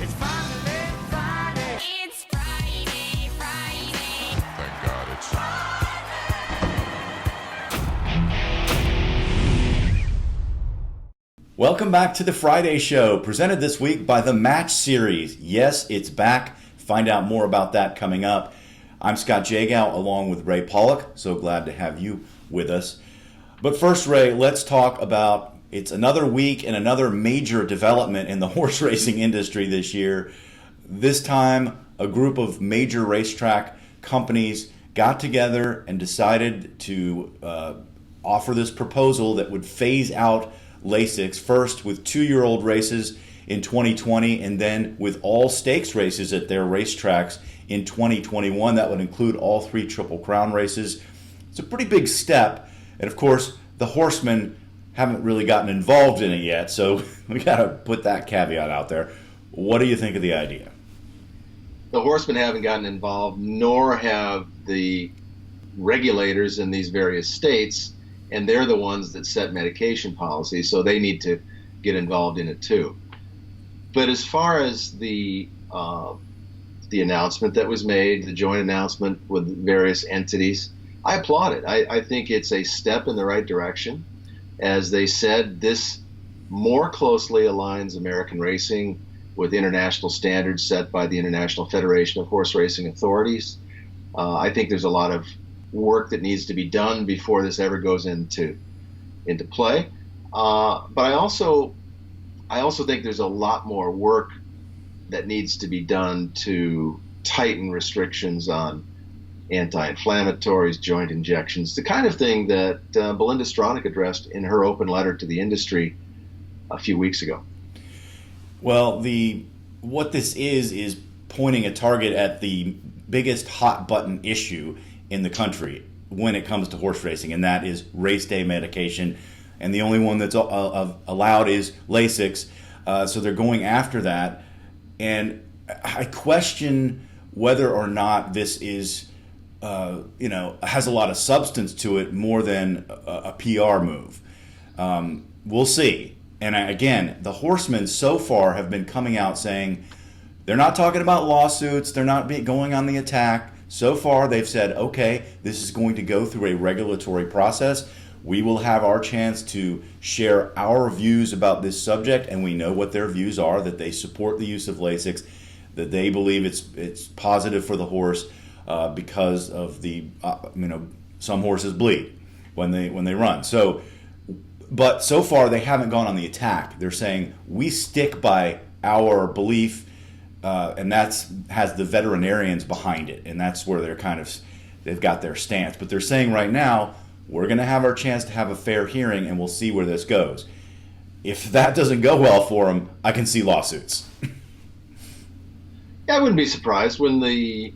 It's finally Friday. It's Friday, Friday. Thank God it's Welcome back to the Friday Show, presented this week by the Match Series. Yes, it's back. Find out more about that coming up. I'm Scott Jagow along with Ray Paulick. So glad to have you with us. But first, Ray, let's talk about it's another week and another major development in the horse racing industry this year. This time, a group of major racetrack companies got together and decided to offer this proposal that would phase out Lasix, first with 2-year-old races in 2020 and then with all stakes races at their racetracks in 2021. That would include all 3 Triple Crown races. It's a pretty big step, and of course the horsemen haven't really gotten involved in it yet, so we got to put that caveat out there. What do you think of the idea? The horsemen haven't gotten involved, nor have the regulators in these various states, and they're the ones that set medication policy, so they need to get involved in it too. But as far as the announcement that was made, the joint announcement with various entities, I applaud it. I think it's a step in the right direction. As they said, this more closely aligns American racing with international standards set by the International Federation of Horse Racing Authorities. I think there's a lot of work that needs to be done before this ever goes into play. But I also think there's a lot more work that needs to be done to tighten restrictions on anti-inflammatories, joint injections, the kind of thing that Belinda Stronach addressed in her open letter to the industry a few weeks ago. Well, what this is pointing a target at the biggest hot button issue in the country when it comes to horse racing, and that is race day medication. And the only one that's allowed is Lasix, so they're going after that. And I question whether or not this is, has a lot of substance to it more than a PR move. We'll see. And again, the horsemen so far have been coming out saying they're not talking about lawsuits, they're not going on the attack. So far, they've said, okay, this is going to go through a regulatory process. We will have our chance to share our views about this subject, and we know what their views are, that they support the use of Lasix, that they believe it's positive for the horse because of the, some horses bleed when they run. But so far, they haven't gone on the attack. They're saying, we stick by our belief, and has the veterinarians behind it, and that's where they've got their stance. But they're saying right now, we're going to have our chance to have a fair hearing, and we'll see where this goes. If that doesn't go well for them, I can see lawsuits. Yeah, I wouldn't be surprised when the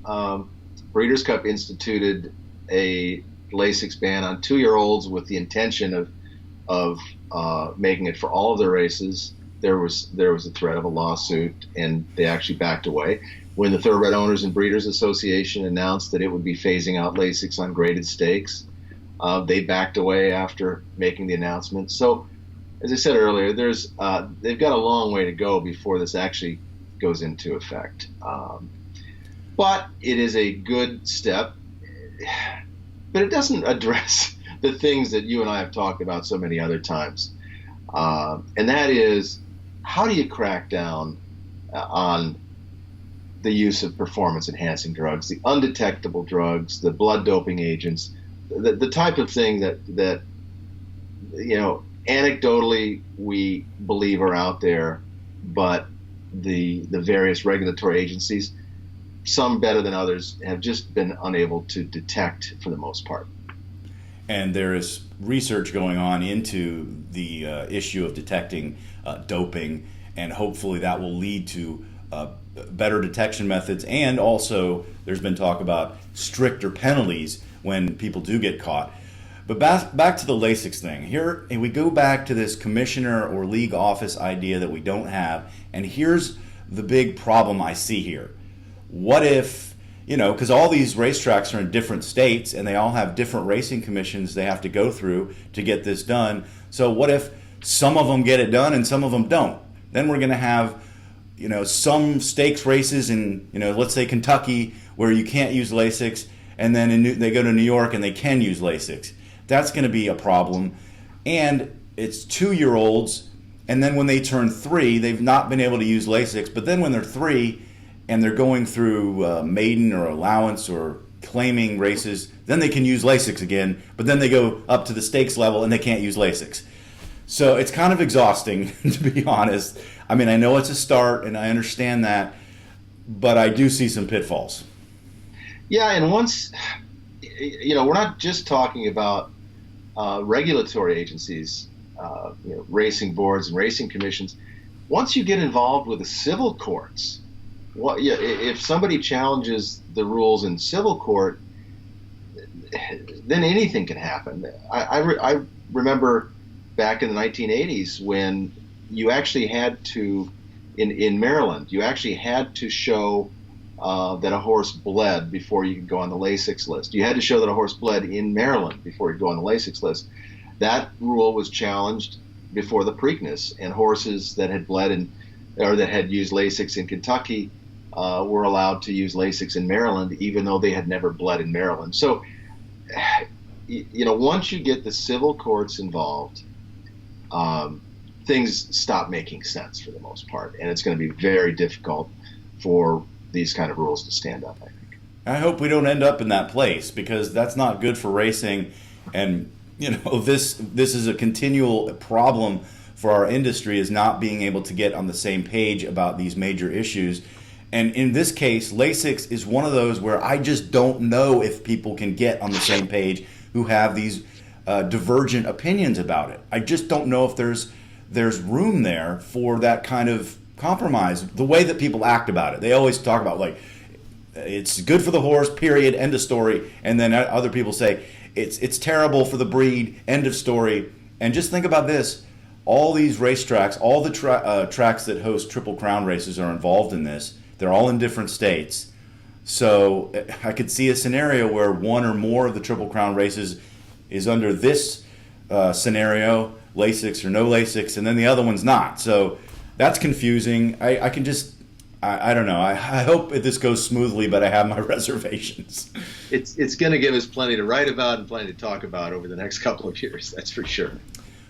Breeders' Cup instituted a Lasix ban on 2-year-olds with the intention of making it for all of their races. There was a threat of a lawsuit, and they actually backed away. When the Thoroughbred Owners and Breeders Association announced that it would be phasing out Lasix on graded stakes, they backed away after making the announcement. So, as I said earlier, they've got a long way to go before this actually goes into effect. But it is a good step, but it doesn't address the things that you and I have talked about so many other times. And that is, how do you crack down on the use of performance-enhancing drugs, the undetectable drugs, the blood doping agents, the type of thing that anecdotally we believe are out there, but the various regulatory agencies, some better than others, have just been unable to detect for the most part. And there is research going on into the issue of detecting doping, and hopefully that will lead to better detection methods. And also, there's been talk about stricter penalties when people do get caught. But back to the Lasix thing. Here, and we go back to this commissioner or league office idea that we don't have. And here's the big problem I see here. What if, because all these racetracks are in different states and they all have different racing commissions they have to go through to get this done. So what if some of them get it done and some of them don't? Then we're going to have, some stakes races in, let's say Kentucky, where you can't use Lasix, and then they go to New York and they can use Lasix. That's going to be a problem. And it's 2-year-olds, and then when they turn 3, they've not been able to use Lasix. But then when they're 3 and they're going through maiden or allowance or claiming races, then they can use Lasix again. But then they go up to the stakes level and they can't use Lasix. So it's kind of exhausting, to be honest. I mean, I know it's a start, and I understand that, but I do see some pitfalls. Yeah, and once, we're not just talking about regulatory agencies, racing boards and racing commissions. Once you get involved with the civil courts, if somebody challenges the rules in civil court, then anything can happen. I remember back in the 1980s when you actually had to, in Maryland, you actually had to show that a horse bled before you could go on the Lasix list. You had to show that a horse bled in Maryland before you could go on the Lasix list. That rule was challenged before the Preakness, and horses that had bled or that had used Lasix in Kentucky were allowed to use Lasix in Maryland, even though they had never bled in Maryland. So, once you get the civil courts involved, things stop making sense for the most part, and it's going to be very difficult for these kind of rules to stand up, I think. I hope we don't end up in that place, because that's not good for racing. And this is a continual problem for our industry, is not being able to get on the same page about these major issues. And in this case, Lasix is one of those where I just don't know if people can get on the same page who have these divergent opinions about it. I just don't know if there's room there for that kind of compromise. The way that people act about it, they always talk about, like, it's good for the horse, period, end of story. And then other people say it's terrible for the breed, end of story. And just think about this: all these racetracks, all the tracks that host Triple Crown races are involved in this. They're all in different states. So I could see a scenario where one or more of the Triple Crown races is under this scenario, Lasix or no Lasix, and then the other one's not. So that's confusing. I don't know. I hope this goes smoothly, but I have my reservations. It's going to give us plenty to write about and plenty to talk about over the next couple of years. That's for sure.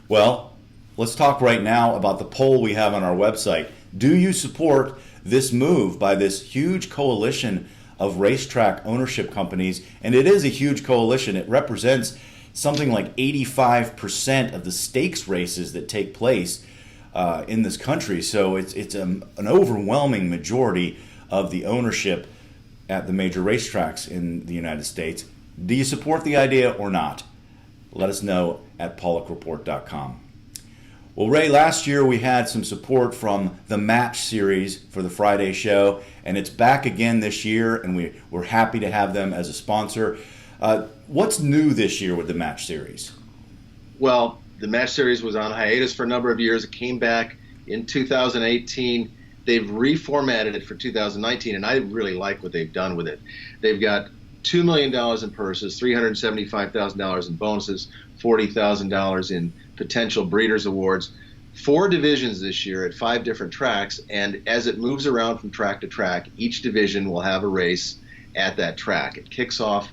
Well, let's talk right now about the poll we have on our website. Do you support this move by this huge coalition of racetrack ownership companies? And it is a huge coalition. It represents something like 85% of the stakes races that take place in this country. So it's an overwhelming majority of the ownership at the major racetracks in the United States. Do you support the idea or not? Let us know at PaulickReport.com. Well, Ray, last year we had some support from the Match Series for the Friday show, and it's back again this year, and we're happy to have them as a sponsor. What's new this year with the Match Series? Well, the Match Series was on hiatus for a number of years. It came back in 2018. They've reformatted it for 2019, and I really like what they've done with it. They've got $2 million in purses, $375,000 in bonuses, $40,000 in potential breeders' awards. 4 divisions this year at 5 different tracks, and as it moves around from track to track, each division will have a race at that track. It kicks off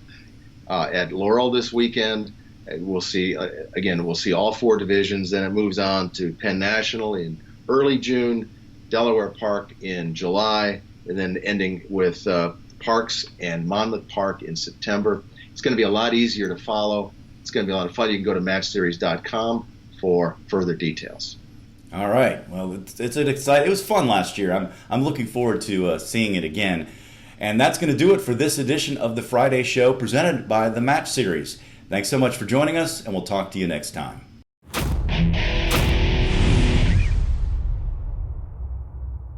at Laurel this weekend. We'll see all 4 divisions. Then it moves on to Penn National in early June, Delaware Park in July, and then ending with Parks and Monmouth Park in September. It's going to be a lot easier to follow. It's going to be a lot of fun. You can go to matchseries.com for further details. All right. Well, it's an exciting. It was fun last year. I'm looking forward to seeing it again. And that's going to do it for this edition of the Friday Show presented by the Match Series. Thanks so much for joining us, and we'll talk to you next time.